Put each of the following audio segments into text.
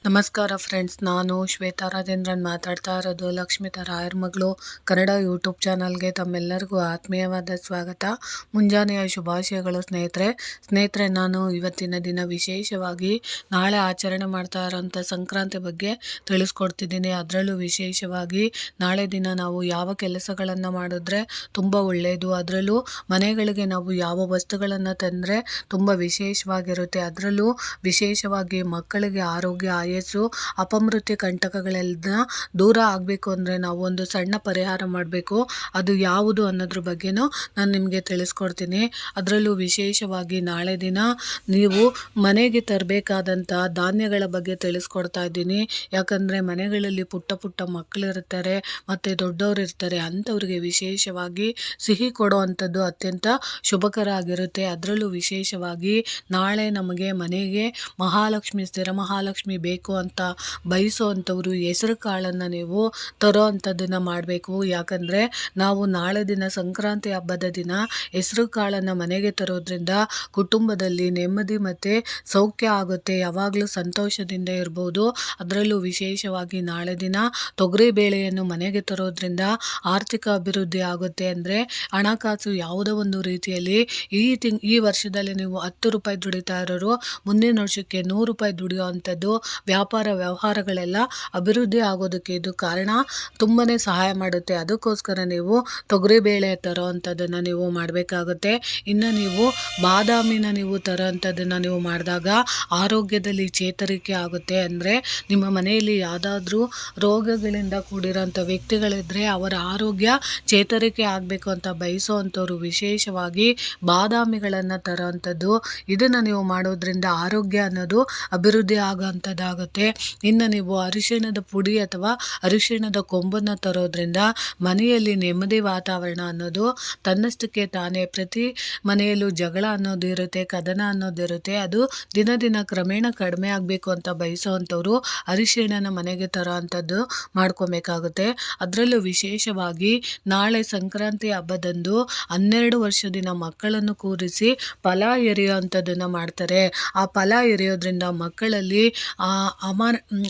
ನಮಸ್ಕಾರ ಫ್ರೆಂಡ್ಸ್, ನಾನು ಶ್ವೇತಾ ರಾಜೇಂದ್ರನ್ ಮಾತಾಡ್ತಾ ಇರೋದು. ಲಕ್ಷ್ಮಿತಾ ರಾಯರ್ ಮಗಳು ಕನ್ನಡ ಯೂಟ್ಯೂಬ್ ಚಾನಲ್ಗೆ ತಮ್ಮೆಲ್ಲರಿಗೂ ಆತ್ಮೀಯವಾದ ಸ್ವಾಗತ. ಮುಂಜಾನೆಯ ಶುಭಾಶಯಗಳು ಸ್ನೇಹಿತರೆ. ನಾನು ಇವತ್ತಿನ ದಿನ ವಿಶೇಷವಾಗಿ ನಾಳೆ ಆಚರಣೆ ಮಾಡ್ತಾ ಇರೋಂಥ ಸಂಕ್ರಾಂತಿ ಬಗ್ಗೆ ತಿಳಿಸ್ಕೊಡ್ತಿದ್ದೀನಿ. ಅದರಲ್ಲೂ ವಿಶೇಷವಾಗಿ ನಾಳೆ ದಿನ ನಾವು ಯಾವ ಕೆಲಸಗಳನ್ನು ಮಾಡಿದ್ರೆ ತುಂಬ ಒಳ್ಳೆಯದು, ಅದರಲ್ಲೂ ಮನೆಗಳಿಗೆ ನಾವು ಯಾವ ವಸ್ತುಗಳನ್ನು ತಂದರೆ ತುಂಬ ವಿಶೇಷವಾಗಿರುತ್ತೆ, ಅದರಲ್ಲೂ ವಿಶೇಷವಾಗಿ ಮಕ್ಕಳಿಗೆ ಆರೋಗ್ಯ, ಆಯಸ್ಸು, ಅಪಮೃತ್ಯು ಕಂಟಕಗಳೆಲ್ಲ ದೂರ ಆಗಬೇಕು ಅಂದರೆ ನಾವು ಒಂದು ಸಣ್ಣ ಪರಿಹಾರ ಮಾಡಬೇಕು. ಅದು ಯಾವುದು ಅನ್ನೋದ್ರ ಬಗ್ಗೆನೂ ನಾನು ನಿಮಗೆ ತಿಳಿಸ್ಕೊಡ್ತೀನಿ. ಅದರಲ್ಲೂ ವಿಶೇಷವಾಗಿ ನಾಳೆ ದಿನ ನೀವು ಮನೆಗೆ ತರಬೇಕಾದಂಥ ಧಾನ್ಯಗಳ ಬಗ್ಗೆ ತಿಳಿಸ್ಕೊಡ್ತಾ ಇದ್ದೀನಿ. ಯಾಕಂದರೆ ಮನೆಗಳಲ್ಲಿ ಪುಟ್ಟ ಪುಟ್ಟ ಮಕ್ಕಳಿರ್ತಾರೆ ಮತ್ತು ದೊಡ್ಡವರು ಇರ್ತಾರೆ. ಅಂಥವ್ರಿಗೆ ವಿಶೇಷವಾಗಿ ಸಿಹಿ ಕೊಡೋ ಅಂಥದ್ದು ಅತ್ಯಂತ ಶುಭಕರ ಆಗಿರುತ್ತೆ. ಅದರಲ್ಲೂ ವಿಶೇಷವಾಗಿ ನಾಳೆ ನಮಗೆ ಮನೆಗೆ ಮಹಾಲಕ್ಷ್ಮಿ, ಸ್ಥಿರ ಮಹಾಲಕ್ಷ್ಮಿ ಬೇಕು ಅಂತ ಬಯಸುವಂಥವ್ರು ಹೆಸರು ಕಾಳನ್ನು ನೀವು ತರೋ ಅಂಥದ್ದನ್ನು ಮಾಡಬೇಕು. ಯಾಕಂದರೆ ನಾವು ನಾಳೆ ದಿನ ಸಂಕ್ರಾಂತಿ ಹಬ್ಬದ ದಿನ ಹೆಸರು ಕಾಳನ್ನು ಮನೆಗೆ ತರೋದ್ರಿಂದ ಕುಟುಂಬದಲ್ಲಿ ನೆಮ್ಮದಿ ಮತ್ತು ಸೌಖ್ಯ ಆಗುತ್ತೆ, ಯಾವಾಗಲೂ ಸಂತೋಷದಿಂದ ಇರ್ಬೋದು. ಅದರಲ್ಲೂ ವಿಶೇಷವಾಗಿ ನಾಳೆ ದಿನ ತೊಗರಿ ಬೇಳೆಯನ್ನು ಮನೆಗೆ ತರೋದ್ರಿಂದ ಆರ್ಥಿಕ ಅಭಿವೃದ್ಧಿ ಆಗುತ್ತೆ. ಅಂದರೆ ಹಣಕಾಸು ಯಾವುದೋ ಒಂದು ರೀತಿಯಲ್ಲಿ ಈ ವರ್ಷದಲ್ಲಿ ನೀವು 10 ರೂಪಾಯಿ ದುಡಿತಾ ಇರೋರು ಮುಂದಿನ ವರ್ಷಕ್ಕೆ 100 ರೂಪಾಯಿ ದುಡಿಯೋ ಅಂಥದ್ದು ವ್ಯಾಪಾರ ವ್ಯವಹಾರಗಳೆಲ್ಲ ಅಭಿವೃದ್ಧಿ ಆಗೋದಕ್ಕೆ ಇದು ಕಾರಣ, ತುಂಬಾ ಸಹಾಯ ಮಾಡುತ್ತೆ. ಅದಕ್ಕೋಸ್ಕರ ನೀವು ತೊಗರಿಬೇಳೆ ತರೋ ಅಂಥದ್ದನ್ನು ನೀವು ಮಾಡಬೇಕಾಗುತ್ತೆ. ಇನ್ನು ನೀವು ಬಾದಾಮಿನ ನೀವು ತರೋ ಅಂಥದ್ದನ್ನು ನೀವು ಮಾಡಿದಾಗ ಆರೋಗ್ಯದಲ್ಲಿ ಚೇತರಿಕೆ ಆಗುತ್ತೆ. ಅಂದರೆ ನಿಮ್ಮ ಮನೆಯಲ್ಲಿ ಯಾವುದಾದ್ರೂ ರೋಗಗಳಿಂದ ಕೂಡಿರೋಂಥ ವ್ಯಕ್ತಿಗಳಿದ್ದರೆ ಅವರ ಆರೋಗ್ಯ ಚೇತರಿಕೆ ಆಗಬೇಕು ಅಂತ ಬಯಸೋವಂಥವ್ರು ವಿಶೇಷವಾಗಿ ಬಾದಾಮಿಗಳನ್ನು ತರೋ ಅಂಥದ್ದು. ಇದನ್ನು ನೀವು ಮಾಡೋದ್ರಿಂದ ಆರೋಗ್ಯ ಅನ್ನೋದು ಅಭಿವೃದ್ಧಿ ಆಗೋಂಥದ್ದಾಗುತ್ತೆ. ಇನ್ನು ನೀವು ಅರಿಶಿಣದ ಪುಡಿ ಅಥವಾ ಅರಿಶಿಣದ ಕೊಂಬನ್ನು ತರೋದ್ರಿಂದ ಮನೆಯಲ್ಲಿ ನೆಮ್ಮದಿ ವಾತಾವರಣ ಅನ್ನೋದು ತನ್ನಷ್ಟಕ್ಕೆ ತಾನೇ, ಪ್ರತಿ ಮನೆಯಲ್ಲೂ ಜಗಳ ಅನ್ನೋದು ಇರುತ್ತೆ, ಕದನ ಅನ್ನೋದಿರುತ್ತೆ, ಅದು ದಿನ ದಿನ ಕ್ರಮೇಣ ಕಡಿಮೆ ಆಗಬೇಕು ಅಂತ ಬಯಸೋವಂಥವ್ರು ಅರಿಶಿಣನ ಮನೆಗೆ ತರೋ ಅಂಥದ್ದು ಮಾಡ್ಕೊಬೇಕಾಗುತ್ತೆ. ಅದರಲ್ಲೂ ವಿಶೇಷವಾಗಿ ನಾಳೆ ಸಂಕ್ರಾಂತಿ ಹಬ್ಬದಂದು 12 ವರ್ಷದಿನ ಮಕ್ಕಳನ್ನು ಕೂರಿಸಿ ಫಲ ಎರೆಯೋ ಅಂಥದ್ದನ್ನು ಮಾಡ್ತಾರೆ. ಆ ಫಲ ಎರೆಯೋದ್ರಿಂದ ಮಕ್ಕಳಲ್ಲಿ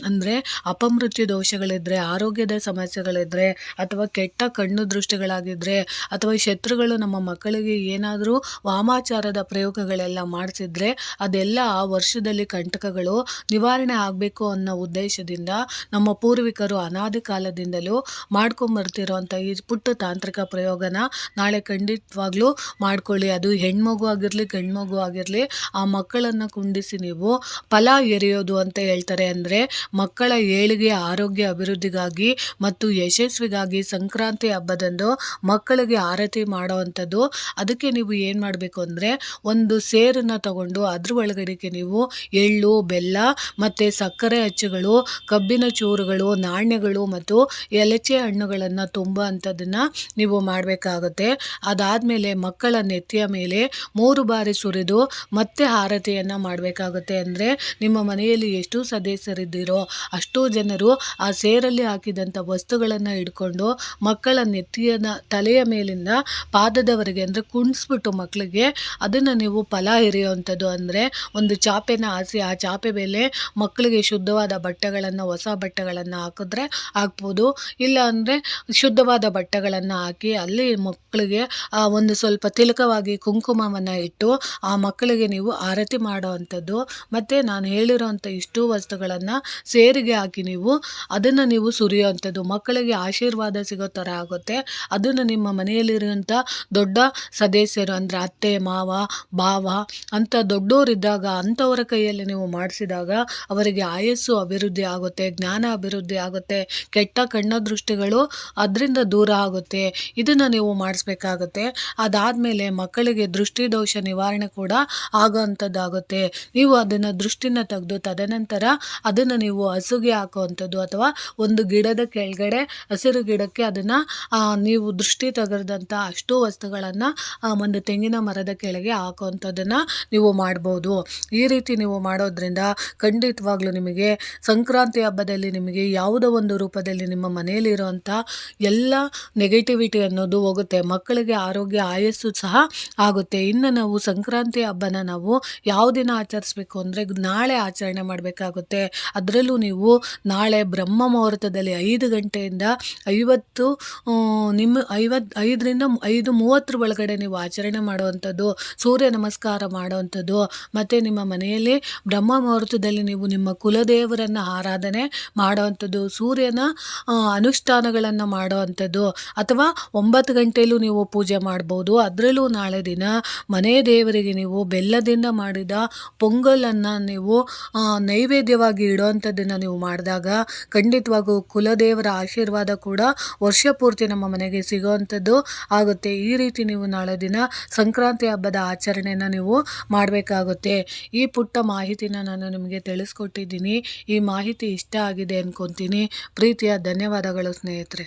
ಅಂದರೆ ಅಪಮೃತ್ಯು ದೋಷಗಳಿದ್ದರೆ, ಆರೋಗ್ಯದ ಸಮಸ್ಯೆಗಳಿದ್ದರೆ, ಅಥವಾ ಕೆಟ್ಟ ಕಣ್ಣು ದೃಷ್ಟಿಗಳಾಗಿದ್ದರೆ, ಅಥವಾ ಶತ್ರುಗಳು ನಮ್ಮ ಮಕ್ಕಳಿಗೆ ಏನಾದರೂ ವಾಮಾಚಾರದ ಪ್ರಯೋಗಗಳೆಲ್ಲ ಮಾಡಿಸಿದ್ರೆ ಅದೆಲ್ಲ ಆ ವರ್ಷದಲ್ಲಿ ಕಂಟಕಗಳು ನಿವಾರಣೆ ಆಗಬೇಕು ಅನ್ನೋ ಉದ್ದೇಶದಿಂದ ನಮ್ಮ ಪೂರ್ವಿಕರು ಅನಾದಿ ಕಾಲದಿಂದಲೂ ಮಾಡ್ಕೊಂಬರ್ತಿರೋಂಥ ಈ ಪುಟ್ಟ ತಾಂತ್ರಿಕ ಪ್ರಯೋಗನ ನಾಳೆ ಖಂಡಿತವಾಗ್ಲೂ ಮಾಡ್ಕೊಳ್ಳಿ. ಅದು ಹೆಣ್ಮಗು ಆಗಿರಲಿ ಗಂಡು ಮಗು ಆಗಿರಲಿ, ಆ ಮಕ್ಕಳನ್ನು ಕುಂಡಿಸಿ ನೀವು ಫಲ ಎರೆಯೋದು ಅಂತ ಹೇಳ್ತಾರೆ. ಅಂದರೆ ಮಕ್ಕಳ ಏಳಿಗೆ, ಆರೋಗ್ಯ ಅಭಿವೃದ್ಧಿಗಾಗಿ ಮತ್ತು ಯಶಸ್ವಿಗಾಗಿ ಸಂಕ್ರಾಂತಿ ಹಬ್ಬದಂದು ಮಕ್ಕಳಿಗೆ ಆರತಿ ಮಾಡೋ ಅಂಥದ್ದು. ಅದಕ್ಕೆ ನೀವು ಏನು ಮಾಡಬೇಕು ಅಂದರೆ ಒಂದು ಸೇರನ್ನು ತಗೊಂಡು ಅದ್ರ ಒಳಗಡೆಗೆ ನೀವು ಎಳ್ಳು, ಬೆಲ್ಲ ಮತ್ತು ಸಕ್ಕರೆ ಅಚ್ಚುಗಳು, ಕಬ್ಬಿನ ಚೂರುಗಳು, ನಾಣ್ಯಗಳು ಮತ್ತು ಎಲಚೆ ಹಣ್ಣುಗಳನ್ನು ತುಂಬೋ ಅಂಥದ್ದನ್ನು ನೀವು ಮಾಡಬೇಕಾಗುತ್ತೆ. ಅದಾದಮೇಲೆ ಮಕ್ಕಳ ನೆತ್ತಿಯ ಮೇಲೆ 3 ಬಾರಿ ಸುರಿದು ಮತ್ತೆ ಆರತಿಯನ್ನು ಮಾಡಬೇಕಾಗುತ್ತೆ. ಅಂದರೆ ನಿಮ್ಮ ಮನೆಯಲ್ಲಿ ಎಷ್ಟು ಸದಸ್ಯರಿದ್ದೀರೋ ಅಷ್ಟೂ ಜನರು ಆ ಸೇರಲ್ಲಿ ಹಾಕಿದಂಥ ವಸ್ತುಗಳನ್ನು ಹಿಡ್ಕೊಂಡು ಮಕ್ಕಳ ತಲೆಯ ಮೇಲಿಂದ ಪಾದದವರೆಗೆ ಅಂದರೆ ಕುಣಿಸ್ಬಿಟ್ಟು ಮಕ್ಕಳಿಗೆ ಅದನ್ನು ನೀವು ಫಲ ಎರೆಯುವಂಥದ್ದು. ಅಂದರೆ ಒಂದು ಚಾಪೆನ ಹಾಸಿ ಆ ಚಾಪೆ ಮೇಲೆ ಮಕ್ಕಳಿಗೆ ಶುದ್ಧವಾದ ಬಟ್ಟೆಗಳನ್ನು, ಹೊಸ ಬಟ್ಟೆಗಳನ್ನು ಹಾಕಿದ್ರೆ ಹಾಕ್ಬೋದು. ಇಲ್ಲ ಅಂದರೆ ಶುದ್ಧವಾದ ಬಟ್ಟೆಗಳನ್ನು ಹಾಕಿ ಅಲ್ಲಿ ಮಕ್ಕಳಿಗೆ ಒಂದು ಸ್ವಲ್ಪ ತಿಲಕವಾಗಿ ಕುಂಕುಮವನ್ನು ಇಟ್ಟು ಆ ಮಕ್ಕಳಿಗೆ ನೀವು ಆರತಿ ಮಾಡೋ ಅಂಥದ್ದು. ಮತ್ತು ನಾನು ಹೇಳಿರೋಂಥ ಇಷ್ಟು ವಸ್ತುಗಳನ್ನು ಸೇರಿಗೆ ಹಾಕಿ ಅದನ್ನು ನೀವು ಸುರಿಯೋ ಅಂಥದ್ದು. ಮಕ್ಕಳಿಗೆ ಆಶೀರ್ವಾದ ಸಿಗೋ ಥರ ಆಗುತ್ತೆ. ಅದನ್ನು ನಿಮ್ಮ ಮನೆಯಲ್ಲಿರುವಂಥ ದೊಡ್ಡ ಸದಸ್ಯರು ಅಂದರೆ ಅತ್ತೆ, ಮಾವ, ಭಾವ ಅಂತ ದೊಡ್ಡವರಿದ್ದಾಗ ಅಂಥವರ ಕೈಯಲ್ಲಿ ನೀವು ಮಾಡಿಸಿದಾಗ ಅವರಿಗೆ ಆಯಸ್ಸು ಅಭಿವೃದ್ಧಿ ಆಗುತ್ತೆ, ಜ್ಞಾನ ಅಭಿವೃದ್ಧಿ ಆಗುತ್ತೆ, ಕೆಟ್ಟ ಕಣ್ಣ ದೃಷ್ಟಿಗಳು ಅದರಿಂದ ದೂರ ಆಗುತ್ತೆ. ಇದನ್ನು ನೀವು ಮಾಡಿಸ್ಬೇಕಾಗತ್ತೆ. ಅದಾದಮೇಲೆ ಮಕ್ಕಳಿಗೆ ದೃಷ್ಟಿ ದೋಷ ನಿವಾರಣೆ ಕೂಡ ಆಗೋ ಅಂಥದ್ದಾಗುತ್ತೆ. ನೀವು ಅದನ್ನು ದೃಷ್ಟಿನ ತೆಗೆದು ತದನಂತರ ಅದನ್ನು ನೀವು ಹಸುಗೆ ಹಾಕುವಂಥದ್ದು ಅಥವಾ ಒಂದು ಗಿಡದ ಕೆಳಗಡೆ ಹಸಿರು ಗಿಡಕ್ಕೆ ಅದನ್ನು ನೀವು ದೃಷ್ಟಿ ತೆಗೆದಂಥ ಅಷ್ಟು ವಸ್ತುಗಳನ್ನು ಒಂದು ತೆಂಗಿನ ಮರದ ಕೆಳಗೆ ಹಾಕುವಂಥದ್ದನ್ನು ನೀವು ಮಾಡ್ಬೋದು. ಈ ರೀತಿ ನೀವು ಮಾಡೋದ್ರಿಂದ ಖಂಡಿತವಾಗ್ಲೂ ನಿಮಗೆ ಸಂಕ್ರಾಂತಿ ಹಬ್ಬದಲ್ಲಿ ನಿಮಗೆ ಯಾವುದೋ ಒಂದು ರೂಪದಲ್ಲಿ ನಿಮ್ಮ ಮನೆಯಲ್ಲಿರುವಂಥ ಎಲ್ಲ ನೆಗೆಟಿವಿಟಿ ಅನ್ನೋದು ಹೋಗುತ್ತೆ. ಮಕ್ಕಳಿಗೆ ಆರೋಗ್ಯ ಆಯಸ್ಸು ಸಹ ಆಗುತ್ತೆ. ಇನ್ನು ನಾವು ಸಂಕ್ರಾಂತಿ ಹಬ್ಬನ ನಾವು ಯಾವ ದಿನ ಆಚರಿಸ್ಬೇಕು ಅಂದರೆ ನಾಳೆ ಆಚರಣೆ ಮಾಡಬೇಕಾಗುತ್ತೆ. ಅದರಲ್ಲೂ ನೀವು ನಾಳೆ ಬ್ರಹ್ಮ ಮುಹೂರ್ತದಲ್ಲಿ 5 ಗಂಟೆಯಿಂದ 50 5ರಿಂದ 5:30 ಒಳಗಡೆ ನೀವು ಆಚರಣೆ ಮಾಡುವಂಥದ್ದು, ಸೂರ್ಯ ನಮಸ್ಕಾರ ಮಾಡುವಂಥದ್ದು, ಮತ್ತು ನಿಮ್ಮ ಮನೆಯಲ್ಲಿ ಬ್ರಹ್ಮ ಮುಹೂರ್ತದಲ್ಲಿ ನೀವು ನಿಮ್ಮ ಕುಲದೇವರನ್ನು ಆರಾಧನೆ ಮಾಡುವಂಥದ್ದು, ಸೂರ್ಯನ ಅನುಷ್ಠಾನಗಳನ್ನು ಮಾಡುವಂಥದ್ದು, ಅಥವಾ 9 ಗಂಟೆಯಲ್ಲೂ ನೀವು ಪೂಜೆ ಮಾಡ್ಬೋದು. ಅದರಲ್ಲೂ ನಾಳೆ ದಿನ ಮನೆ ದೇವರಿಗೆ ನೀವು ಬೆಲ್ಲದಿಂದ ಮಾಡಿದ ಪೊಂಗಲನ್ನು ನೀವು ನೈವೇದ್ಯವಾಗಿ ಇಡುವಂಥದ್ದನ್ನು ನೀವು ಮಾಡಿದಾಗ ಖಂಡಿತವಾಗೂ ಕುಲದೇವರ ಆಶೀರ್ವಾದ ಕೂಡ ವರ್ಷ ಪೂರ್ತಿ ನಮ್ಮ ಮನೆಗೆ ಸಿಗುವಂಥದ್ದು ಆಗುತ್ತೆ. ಈ ರೀತಿ ನೀವು ನಾಳೆ ದಿನ ಸಂಕ್ರಾಂತಿ ಹಬ್ಬದ ಆಚರಣೆಯನ್ನು ನೀವು ಮಾಡಬೇಕಾಗುತ್ತೆ. ಈ ಪುಟ್ಟ ಮಾಹಿತಿನ ನಾನು ನಿಮಗೆ ತಿಳಿಸ್ಕೊಟ್ಟಿದ್ದೀನಿ. ಈ ಮಾಹಿತಿ ಇಷ್ಟ ಆಗಿದೆ ಅಂದ್ಕೊತೀನಿ. ಪ್ರೀತಿಯ ಧನ್ಯವಾದಗಳು ಸ್ನೇಹಿತರೆ.